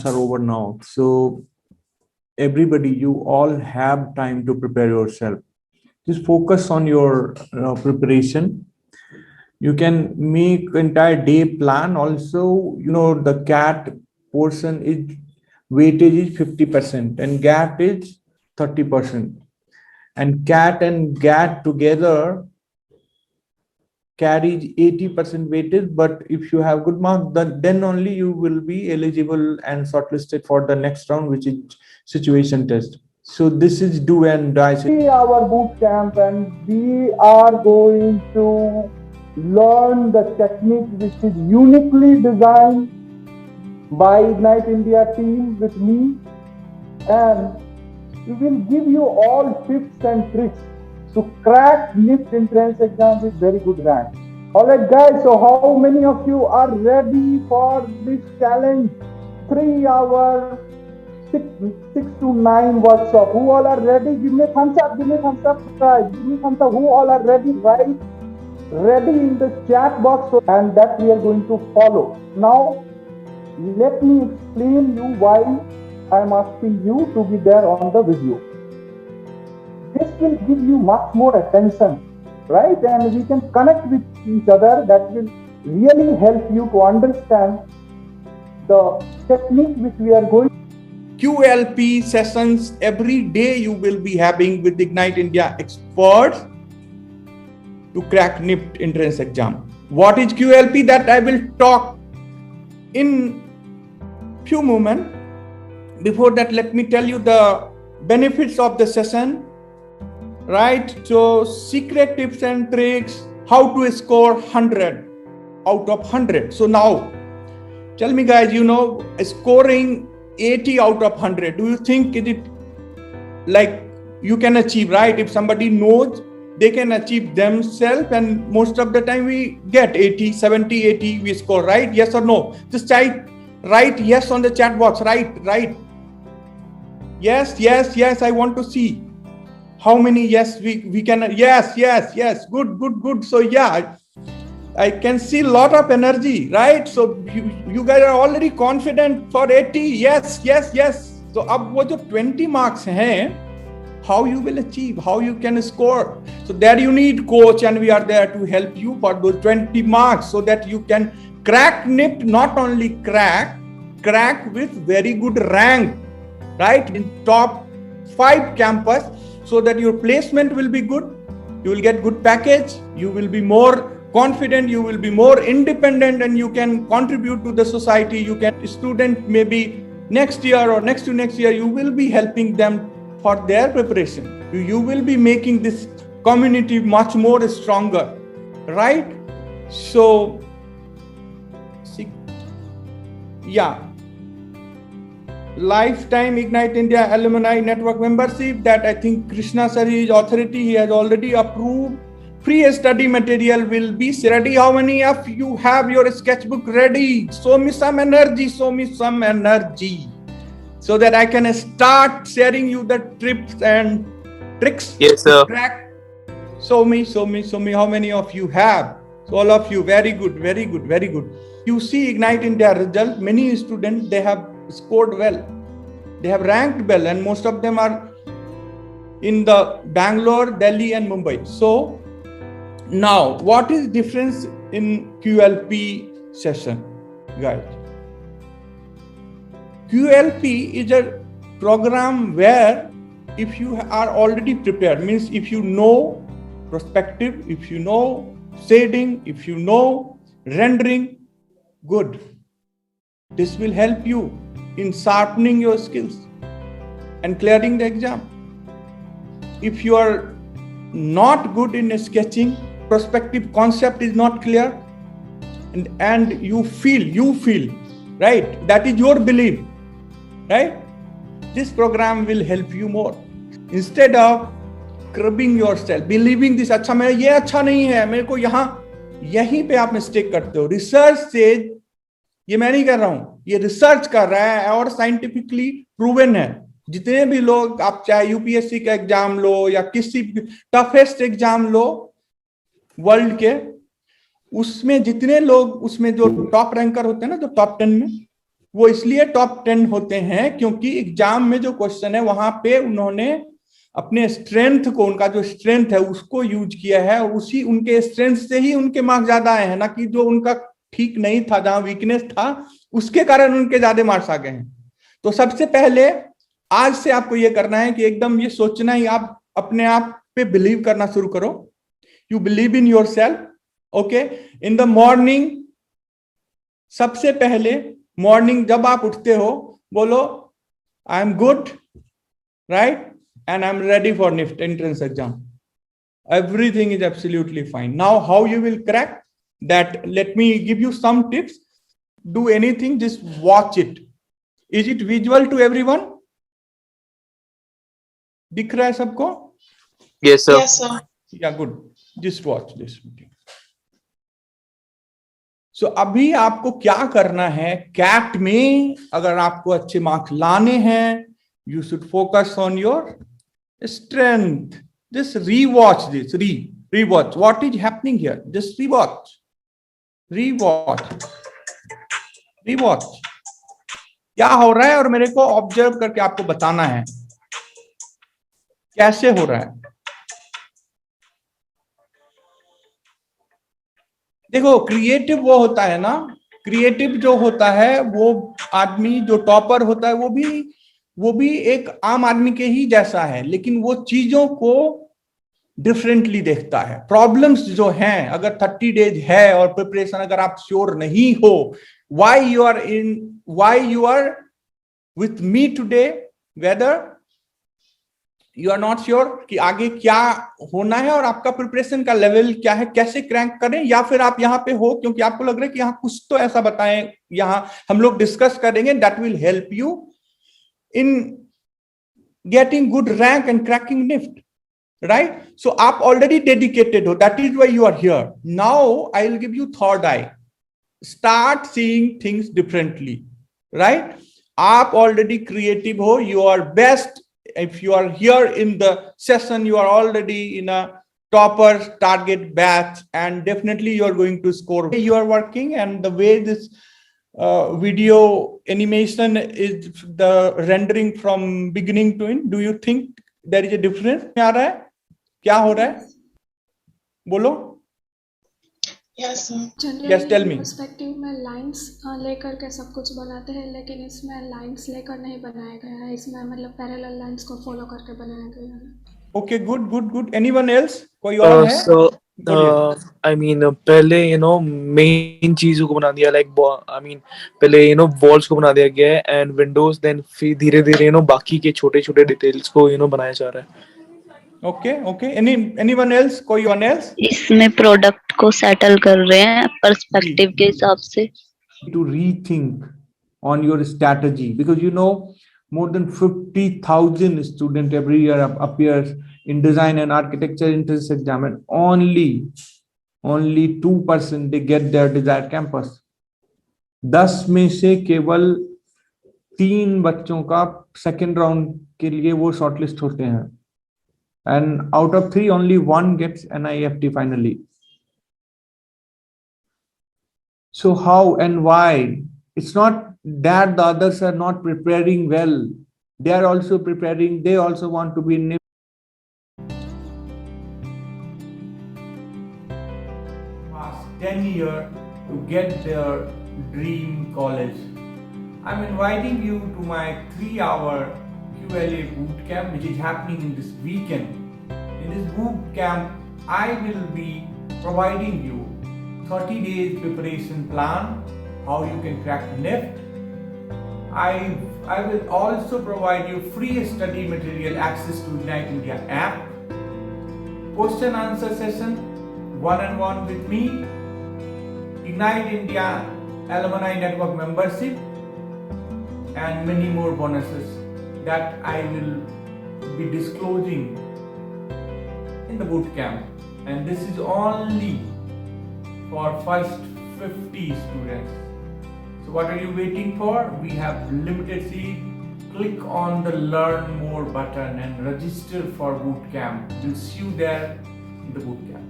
are over now. So everybody, you all have time to prepare yourself. Just focus on your preparation. You can make entire day plan also. The CAT portion is weightage is 50% and GAT is 30%. And CAT and GAT together carries 80% weightage, but if you have good marks, then only you will be eligible and shortlisted for the next round, which is situation test. So this is do and die. Our boot camp, and we are going to learn the technique which is uniquely designed by Ignite India team with me, and we will give you all tips and tricks to crack NIFT entrance exam with very good rank. Alright guys, so how many of you are ready for this challenge? 3 hour, 6 to 9 workshop. Who all are ready? Give me a thumbs up, guys. Give me a thumbs up. Who all are ready? Right? Ready in the chat box, and that we are going to follow. Now, let me explain you why I am asking you to be there on the video. This will give you much more attention, right? And we can connect with each other. That will really help you to understand the technique which we are going. QLP sessions every day you will be having with Ignite India experts to crack NIFT entrance exam. What is QLP? That I will talk in few moments. Before that, let me tell you the benefits of the session. Right? So secret tips and tricks, how to score 100 out of 100. So now, tell me guys, scoring 80 out of 100, do you think it like you can achieve, right? If somebody knows, they can achieve themselves, and most of the time we get 80, 70, 80 we score, right? Yes or no? Just write yes on the chat box, right? Yes, I want to see how many yes we can. Yes, good. So yeah, I can see a lot of energy, right? So you guys are already confident for 80. Yes. So अब वो जो 20 marks हैं, how you will achieve, how you can score. So there you need coach, and we are there to help you for those 20 marks so that you can crack NIFT, not only crack with very good rank, right? In top 5 campus, so that your placement will be good. You will get good package. You will be more confident, you will be more independent, and you can contribute to the society. You can student maybe next year or next to next year, you will be helping them for their preparation. You will be making this community much more stronger, right? So, yeah. Lifetime Ignite India Alumni Network membership, that I think Krishna sir is authority, he has already approved. Free study material will be ready. How many of you have your sketchbook ready? Show me some energy, so that I can start sharing you the tips and tricks. Yes, sir. Crack. Show me. How many of you have? So all of you, very good. You see Ignite India result, many students, they have scored well. They have ranked well, and most of them are in the Bangalore, Delhi and Mumbai. So now, what is difference in QLP session, guys? QLP is a program where if you are already prepared, means if you know perspective, if you know shading, if you know rendering, good. This will help you in sharpening your skills and clearing the exam. If you are not good in sketching, perspective concept is not clear, and you feel, right? That is your belief, right? This program will help you more. Instead of cribbing yourself, believing this, अच्छा मेरा ये अच्छा नहीं है, मेरे को यहीं पे आप मिस्टेक करते हो. रिसर्च से, ये मैं नहीं कर रहा हूं, ये रिसर्च कर रहा है और साइंटिफिकली प्रूवन है. जितने भी लोग, आप चाहे यूपीएससी का एग्जाम लो या किसी टफेस्ट एग्जाम लो वर्ल्ड के, उसमें जितने लोग, उसमें जो टॉप रैंकर होते हैं ना, जो टॉप 10 में, वो इसलिए टॉप 10 होते हैं क्योंकि एग्जाम में जो क्वेश्चन है वहां पे उन्होंने अपने स्ट्रेंथ को, उनका जो स्ट्रेंथ है उसको यूज किया है, और उसी उनके स्ट्रेंथ से ही उनके मार्क्स ज्यादा आए हैं, ना कि जो उनका ठीक नहीं था, जहां वीकनेस था उसके कारण उनके ज्यादा मार्क्स आ गए हैं। तो सबसे पहले आज से आपको ये करना है कि एकदम ये सोचना ही, आप अपने आप पे बिलीव करना शुरू करो। You believe in your self, okay. In the morning, सबसे पहले मॉर्निंग जब आप उठते हो बोलो I am good, right, and I'm ready for NIFT entrance exam. Everything is absolutely fine. Now, how you will crack that? Let me give you some tips. Do anything, just watch it. Is it visual to everyone? दिख रहा है सबको? Yes, sir. Yes, sir. Yeah, good. Just watch this video. So, अभी आपको क्या करना है? Cat में अगर आपको अच्छे मार्क्स लाने हैं, you should focus on your strength. Just rewatch this. Rewatch. What is happening here? Just rewatch. क्या हो रहा है और मेरे को ऑब्जर्व करके आपको बताना है कैसे हो रहा है। देखो, क्रिएटिव वो होता है ना, क्रिएटिव जो होता है वो आदमी जो टॉपर होता है वो भी एक आम आदमी के ही जैसा है, लेकिन वो चीजों को डिफरेंटली देखता है। प्रॉब्लम्स जो हैं, अगर 30 डेज है और प्रिपरेशन अगर आप श्योर नहीं हो, why you are with me today, whether you are not sure कि आगे क्या होना है और आपका प्रिपरेशन का लेवल क्या है, कैसे क्रैंक करें, या फिर आप यहाँ पे हो क्योंकि आपको लग रहा है कि यहाँ कुछ तो ऐसा बताएं, यहाँ हम लोग डिस्कस करेंगे, that will help you in getting good rank and cracking NIFT, right? So aap already dedicated ho, that is why you are here. Now I will give you third eye. Start seeing things differently, right? Aap already creative ho, you are best. If you are here in the session, you are already in a topper target batch, and definitely you are going to score. You are working, and the way this video animation is the rendering from beginning to end, do you think there is a difference आ रहा है? क्या हो रहा है? बोलो। Yes, sir. Yes, tell me. Perspective में lines लेकर के सब कुछ बनाते हैं, लेकिन इसमें लाइंस लेकर नहीं बनाया गया है, इसमें मतलब पैरेलल लाइंस को फॉलो करके बनाया गया है। Okay, good. Anyone else? कोई और है? So, I mean, पहले मेन चीजों को बना दिया, like I mean, पहले walls को बना दिया गया है and windows, then फिर धीरे धीरे बाकी के छोटे छोटे डिटेल्स को बनाया जा रहा है। Okay. Anyone else? कोई one else? इसमें प्रोडक्ट को सेटल कर रहे हैं पर्सपेक्टिव के हिसाब से। To rethink on your strategy, because more than 50,000 students every year appears in design and architecture entrance exam, and only 2% they get their desired campus. 10 में से केवल 3 बच्चों का सेकेंड राउंड के लिए वो शॉर्टलिस्ट होते हैं, and out of 3 only 1 gets NIFT finally. So how and why? It's not that the others are not preparing well. They are also preparing. They also want to be in past 10 years to get their dream college. I'm inviting you to my 3-hour QLA boot camp, which is happening in this weekend. In this boot camp, I will be providing you 30 days preparation plan, how you can crack NIFT. I will also provide you free study material access to Ignite India app, question answer session, one-on-one with me, Ignite India Alumni Network membership, and many more bonuses that I will be disclosing in the boot camp. And this is only for first 50 students. So what are you waiting for? We have limited seat. Click on the learn more button and register for boot camp. We'll see you there in the boot camp.